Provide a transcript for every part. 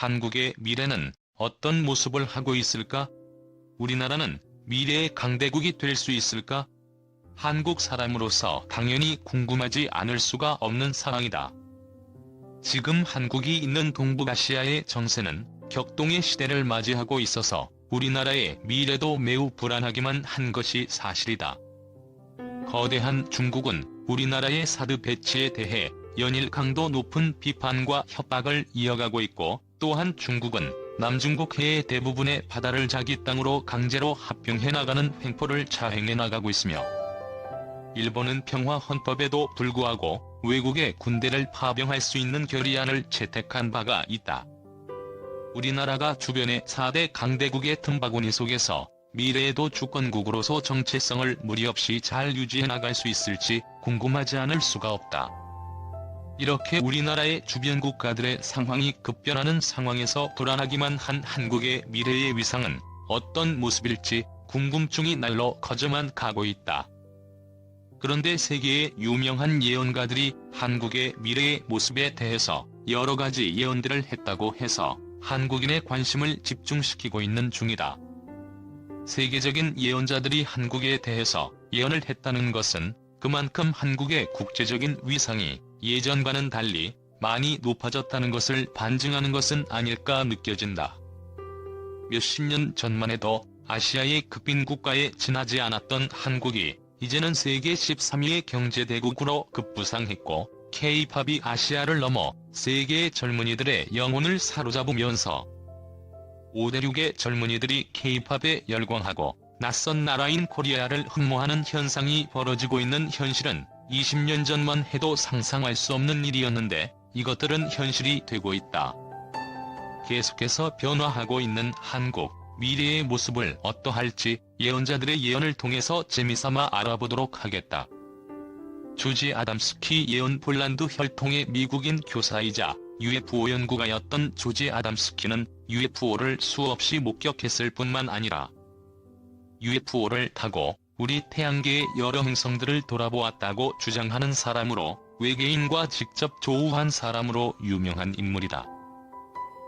한국의 미래는 어떤 모습을 하고 있을까? 우리나라는 미래의 강대국이 될 수 있을까? 한국 사람으로서 당연히 궁금하지 않을 수가 없는 상황이다. 지금 한국이 있는 동북아시아의 정세는 격동의 시대를 맞이하고 있어서 우리나라의 미래도 매우 불안하기만 한 것이 사실이다. 거대한 중국은 우리나라의 사드 배치에 대해 연일 강도 높은 비판과 협박을 이어가고 있고, 또한 중국은 남중국 해의 대부분의 바다를 자기 땅으로 강제로 합병해 나가는 횡포를 자행해 나가고 있으며, 일본은 평화헌법에도 불구하고 외국의 군대를 파병할 수 있는 결의안을 채택한 바가 있다. 우리나라가 주변의 4대 강대국의 틈바구니 속에서 미래에도 주권국으로서 정체성을 무리 없이 잘 유지해 나갈 수 있을지 궁금하지 않을 수가 없다. 이렇게 우리나라의 주변 국가들의 상황이 급변하는 상황에서 불안하기만 한 한국의 미래의 위상은 어떤 모습일지 궁금증이 날로 커져만 가고 있다. 그런데 세계의 유명한 예언가들이 한국의 미래의 모습에 대해서 여러 가지 예언들을 했다고 해서 한국인의 관심을 집중시키고 있는 중이다. 세계적인 예언자들이 한국에 대해서 예언을 했다는 것은 그만큼 한국의 국제적인 위상이 예전과는 달리 많이 높아졌다는 것을 반증하는 것은 아닐까 느껴진다. 몇십 년 전만 해도 아시아의 극빈국가에 지나지 않았던 한국이 이제는 세계 13위의 경제대국으로 급부상했고, K-팝이 아시아를 넘어 세계의 젊은이들의 영혼을 사로잡으면서 5대륙의 젊은이들이 K-팝에 열광하고 낯선 나라인 코리아를 흠모하는 현상이 벌어지고 있는 현실은 20년 전만 해도 상상할 수 없는 일이었는데, 이것들은 현실이 되고 있다. 계속해서 변화하고 있는 한국, 미래의 모습을 어떠할지 예언자들의 예언을 통해서 재미삼아 알아보도록 하겠다. 조지 아담스키 예언. 폴란드 혈통의 미국인 교사이자 UFO 연구가였던 조지 아담스키는 UFO를 수없이 목격했을 뿐만 아니라 UFO를 타고 우리 태양계의 여러 행성들을 돌아보았다고 주장하는 사람으로, 외계인과 직접 조우한 사람으로 유명한 인물이다.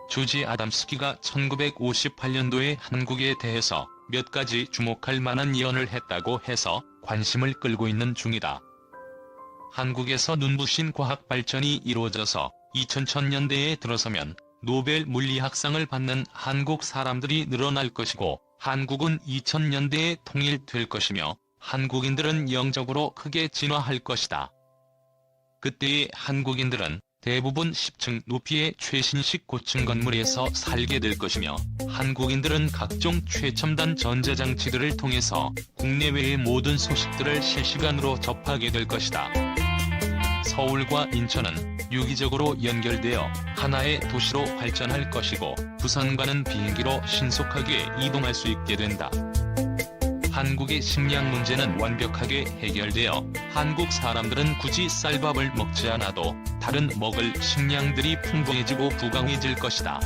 조지 아담스키가 1958년도에 한국에 대해서 몇 가지 주목할 만한 예언을 했다고 해서 관심을 끌고 있는 중이다. 한국에서 눈부신 과학 발전이 이루어져서 2000년대에 들어서면 노벨 물리학상을 받는 한국 사람들이 늘어날 것이고, 한국은 2000년대에 통일될 것이며 한국인들은 영적으로 크게 진화할 것이다. 그때의 한국인들은 대부분 10층 높이의 최신식 고층 건물에서 살게 될 것이며, 한국인들은 각종 최첨단 전자장치들을 통해서 국내외의 모든 소식들을 실시간으로 접하게 될 것이다. 서울과 인천은 유기적으로 연결되어 하나의 도시로 발전할 것이고, 부산과는 비행기로 신속하게 이동할 수 있게 된다. 한국의 식량 문제는 완벽하게 해결되어 한국 사람들은 굳이 쌀밥을 먹지 않아도 다른 먹을 식량들이 풍부해지고 부강해질 것이다.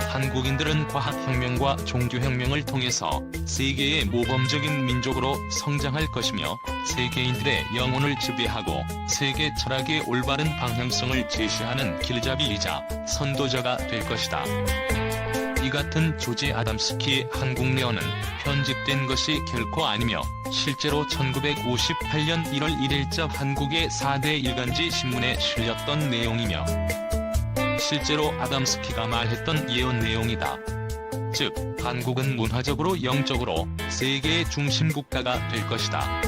한국인들은 과학혁명과 종교혁명을 통해서 세계의 모범적인 민족으로 성장할 것이며, 세계인들의 영혼을 지배하고 세계 철학의 올바른 방향성을 제시하는 길잡이이자 선도자가 될 것이다. 이 같은 조지 아담스키의 한국 예언은 편집된 것이 결코 아니며, 실제로 1958년 1월 1일자 한국의 4대 일간지 신문에 실렸던 내용이며, 실제로 아담스키가 말했던 예언 내용이다. 즉, 한국은 문화적으로 영적으로 세계의 중심 국가가 될 것이다.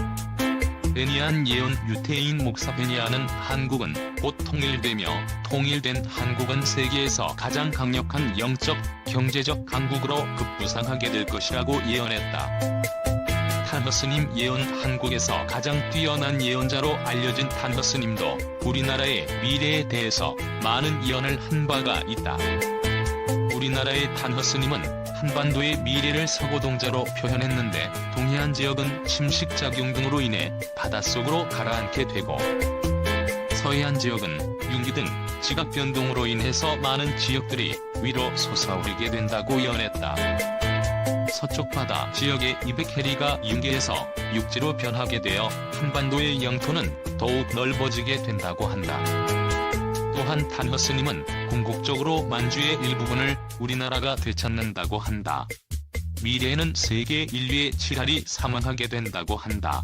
베니안 예언. 유태인 목사 베니안은 한국은 곧 통일되며 통일된 한국은 세계에서 가장 강력한 영적, 경제적 강국으로 급부상하게 될 것이라고 예언했다. 탄허스님 예언. 한국에서 가장 뛰어난 예언자로 알려진 탄허스님도 우리나라의 미래에 대해서 많은 예언을 한 바가 있다. 우리나라의 탄허스님은 한반도의 미래를 서고동자로 표현했는데, 동해안 지역은 침식작용 등으로 인해 바닷속으로 가라앉게 되고, 서해안 지역은 융기 등 지각변동으로 인해서 많은 지역들이 위로 솟아오르게 된다고 예언했다. 서쪽 바다 지역의 200해리가 융기에서 육지로 변하게 되어 한반도의 영토는 더욱 넓어지게 된다고 한다. 또한 단허 스님은 궁극적으로 만주의 일부분을 우리나라가 되찾는다고 한다. 미래에는 세계 인류의 7할이 사망하게 된다고 한다.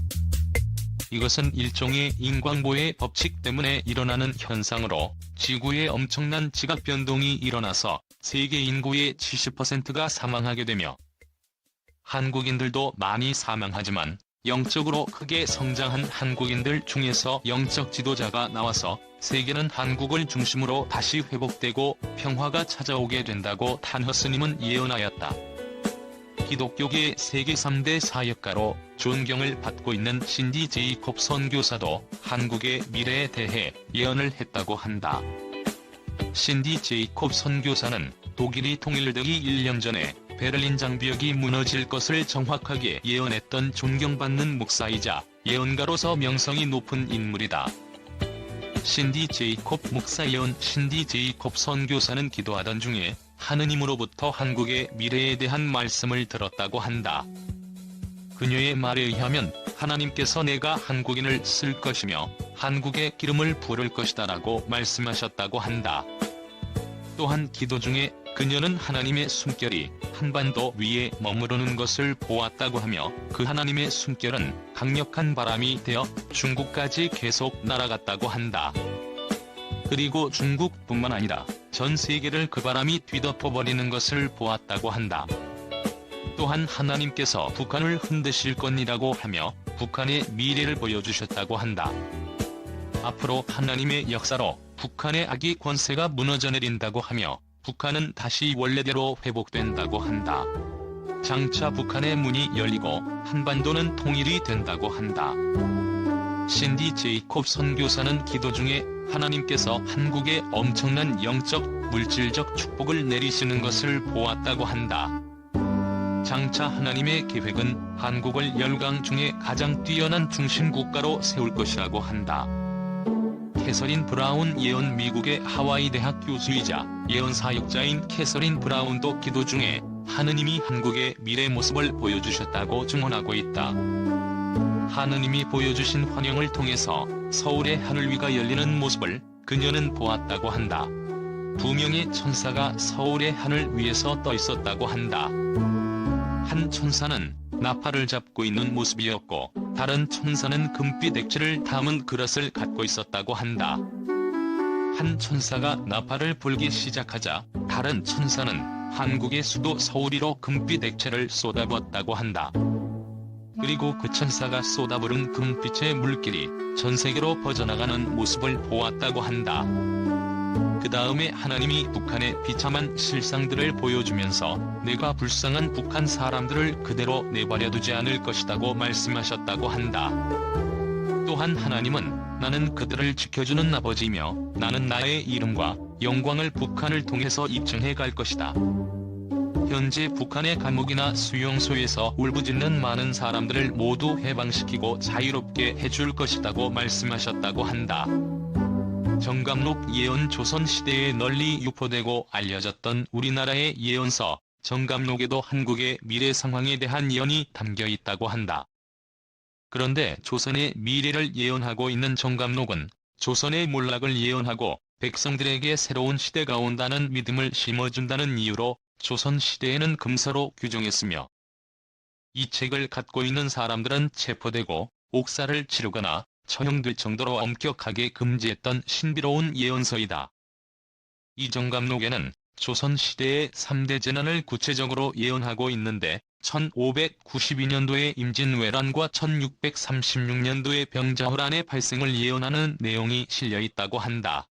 이것은 일종의 인광보의 법칙 때문에 일어나는 현상으로 지구에 엄청난 지각 변동이 일어나서 세계 인구의 70%가 사망하게 되며 한국인들도 많이 사망하지만 영적으로 크게 성장한 한국인들 중에서 영적 지도자가 나와서 세계는 한국을 중심으로 다시 회복되고 평화가 찾아오게 된다고 단허 스님은 예언하였다. 기독교계의 세계 3대 사역가로 존경을 받고 있는 신디 제이콥 선교사도 한국의 미래에 대해 예언을 했다고 한다. 신디 제이콥 선교사는 독일이 통일되기 1년 전에 베를린 장벽이 무너질 것을 정확하게 예언했던 존경받는 목사이자 예언가로서 명성이 높은 인물이다. 신디 제이콥 목사 예언 신디 제이콥 선교사는 기도하던 중에 하느님으로부터 한국의 미래에 대한 말씀을 들었다고 한다. 그녀의 말에 의하면 하나님께서 내가 한국인을 쓸 것이며 한국에 기름을 부을 것이다라고 말씀하셨다고 한다. 또한 기도 중에 그녀는 하나님의 숨결이 한반도 위에 머무르는 것을 보았다고 하며 그 하나님의 숨결은 강력한 바람이 되어 중국까지 계속 날아갔다고 한다. 그리고 중국뿐만 아니라 전 세계를 그 바람이 뒤덮어버리는 것을 보았다고 한다. 또한 하나님께서 북한을 흔드실 것이라고 하며 북한의 미래를 보여주셨다고 한다. 앞으로 하나님의 역사로 북한의 악의 권세가 무너져 내린다고 하며 북한은 다시 원래대로 회복된다고 한다. 장차 북한의 문이 열리고 한반도는 통일이 된다고 한다. 신디 제이콥 선교사는 기도 중에 하나님께서 한국에 엄청난 영적, 물질적 축복을 내리시는 것을 보았다고 한다. 장차 하나님의 계획은 한국을 열강 중에 가장 뛰어난 중심국가로 세울 것이라고 한다. 캐서린 브라운 예언 미국의 하와이 대학 교수이자 예언 사역자인 캐서린 브라운도 기도 중에 하느님이 한국의 미래 모습을 보여주셨다고 증언하고 있다. 하느님이 보여주신 환영을 통해서 서울의 하늘 위가 열리는 모습을 그녀는 보았다고 한다. 두 명의 천사가 서울의 하늘 위에서 떠 있었다고 한다. 한 천사는 나팔을 잡고 있는 모습이었고 다른 천사는 금빛 액체를 담은 그릇을 갖고 있었다고 한다. 한 천사가 나팔을 불기 시작하자 다른 천사는 한국의 수도 서울이로 금빛 액체를 쏟아부었다고 한다. 그리고 그 천사가 쏟아부은 금빛의 물길이 전 세계로 퍼져나가는 모습을 보았다고 한다. 그 다음에 하나님이 북한의 비참한 실상들을 보여주면서 내가 불쌍한 북한 사람들을 그대로 내버려두지 않을 것이라고 말씀하셨다고 한다. 또한 하나님은 나는 그들을 지켜주는 아버지이며 나는 나의 이름과 영광을 북한을 통해서 입증해 갈 것이다. 현재 북한의 감옥이나 수용소에서 울부짖는 많은 사람들을 모두 해방시키고 자유롭게 해줄 것이라고 말씀하셨다고 한다. 정감록 예언 조선시대에 널리 유포되고 알려졌던 우리나라의 예언서 정감록에도 한국의 미래 상황에 대한 예언이 담겨 있다고 한다. 그런데 조선의 미래를 예언하고 있는 정감록은 조선의 몰락을 예언하고 백성들에게 새로운 시대가 온다는 믿음을 심어준다는 이유로 조선시대에는 금서로 규정했으며 이 책을 갖고 있는 사람들은 체포되고 옥사를 치르거나 처형될 정도로 엄격하게 금지했던 신비로운 예언서이다. 이 정감록에는 조선시대의 3대 재난을 구체적으로 예언하고 있는데 1592년도의 임진왜란과 1636년도의 병자호란의 발생을 예언하는 내용이 실려 있다고 한다.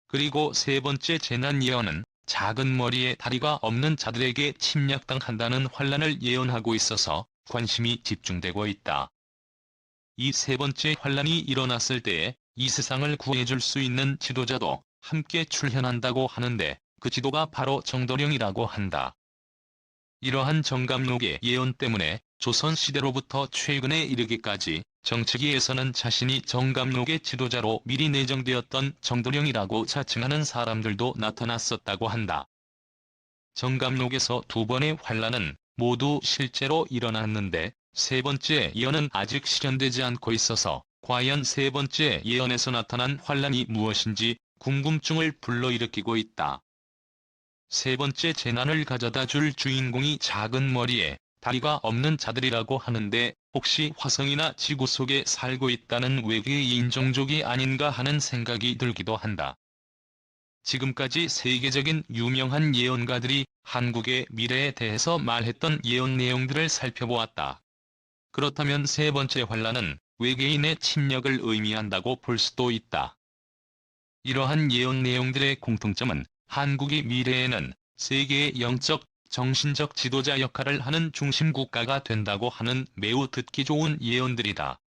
그리고 세 번째 재난 예언은 작은 머리에 다리가 없는 자들에게 침략당한다는 환란을 예언하고 있어서 관심이 집중되고 있다. 이 세 번째 환란이 일어났을 때에 이 세상을 구해줄 수 있는 지도자도 함께 출현한다고 하는데 그 지도가 바로 정도령이라고 한다. 이러한 정감록의 예언 때문에 조선시대로부터 최근에 이르기까지 정치계에서는 자신이 정감록의 지도자로 미리 내정되었던 정도령이라고 자칭하는 사람들도 나타났었다고 한다. 정감록에서 두 번의 환란은 모두 실제로 일어났는데 세 번째 예언은 아직 실현되지 않고 있어서 과연 세 번째 예언에서 나타난 환란이 무엇인지 궁금증을 불러일으키고 있다. 세 번째 재난을 가져다 줄 주인공이 작은 머리에 다리가 없는 자들이라고 하는데 혹시 화성이나 지구 속에 살고 있다는 외계의 인종족이 아닌가 하는 생각이 들기도 한다. 지금까지 세계적인 유명한 예언가들이 한국의 미래에 대해서 말했던 예언 내용들을 살펴보았다. 그렇다면 세 번째 환란은 외계인의 침략을 의미한다고 볼 수도 있다. 이러한 예언 내용들의 공통점은 한국이 미래에는 세계의 영적, 정신적 지도자 역할을 하는 중심 국가가 된다고 하는 매우 듣기 좋은 예언들이다.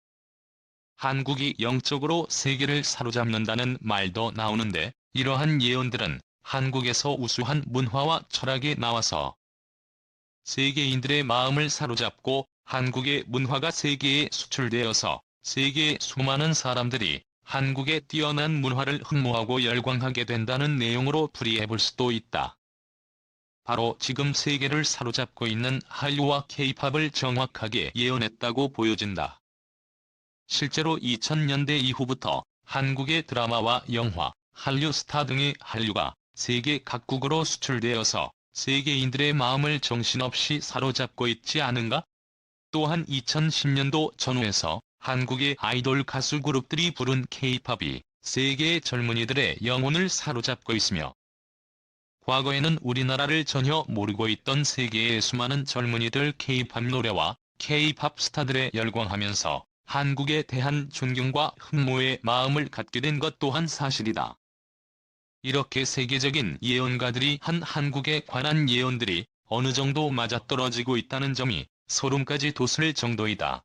한국이 영적으로 세계를 사로잡는다는 말도 나오는데 이러한 예언들은 한국에서 우수한 문화와 철학이 나와서 세계인들의 마음을 사로잡고 한국의 문화가 세계에 수출되어서 세계의 수많은 사람들이 한국의 뛰어난 문화를 흠모하고 열광하게 된다는 내용으로 풀이해볼 수도 있다. 바로 지금 세계를 사로잡고 있는 한류와 케이팝을 정확하게 예언했다고 보여진다. 실제로 2000년대 이후부터 한국의 드라마와 영화, 한류 스타 등의 한류가 세계 각국으로 수출되어서 세계인들의 마음을 정신없이 사로잡고 있지 않은가? 또한 2010년도 전후에서 한국의 아이돌 가수 그룹들이 부른 케이팝이 세계의 젊은이들의 영혼을 사로잡고 있으며 과거에는 우리나라를 전혀 모르고 있던 세계의 수많은 젊은이들 케이팝 노래와 케이팝 스타들에 열광하면서 한국에 대한 존경과 흠모의 마음을 갖게 된 것 또한 사실이다. 이렇게 세계적인 예언가들이 한 한국에 관한 예언들이 어느 정도 맞아떨어지고 있다는 점이 소름까지 돋을 정도이다.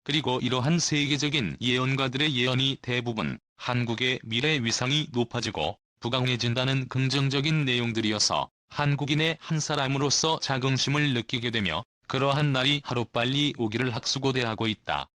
그리고 이러한 세계적인 예언가들의 예언이 대부분 한국의 미래 위상이 높아지고 부강해진다는 긍정적인 내용들이어서 한국인의 한 사람으로서 자긍심을 느끼게 되며 그러한 날이 하루빨리 오기를 학수고대하고 있다.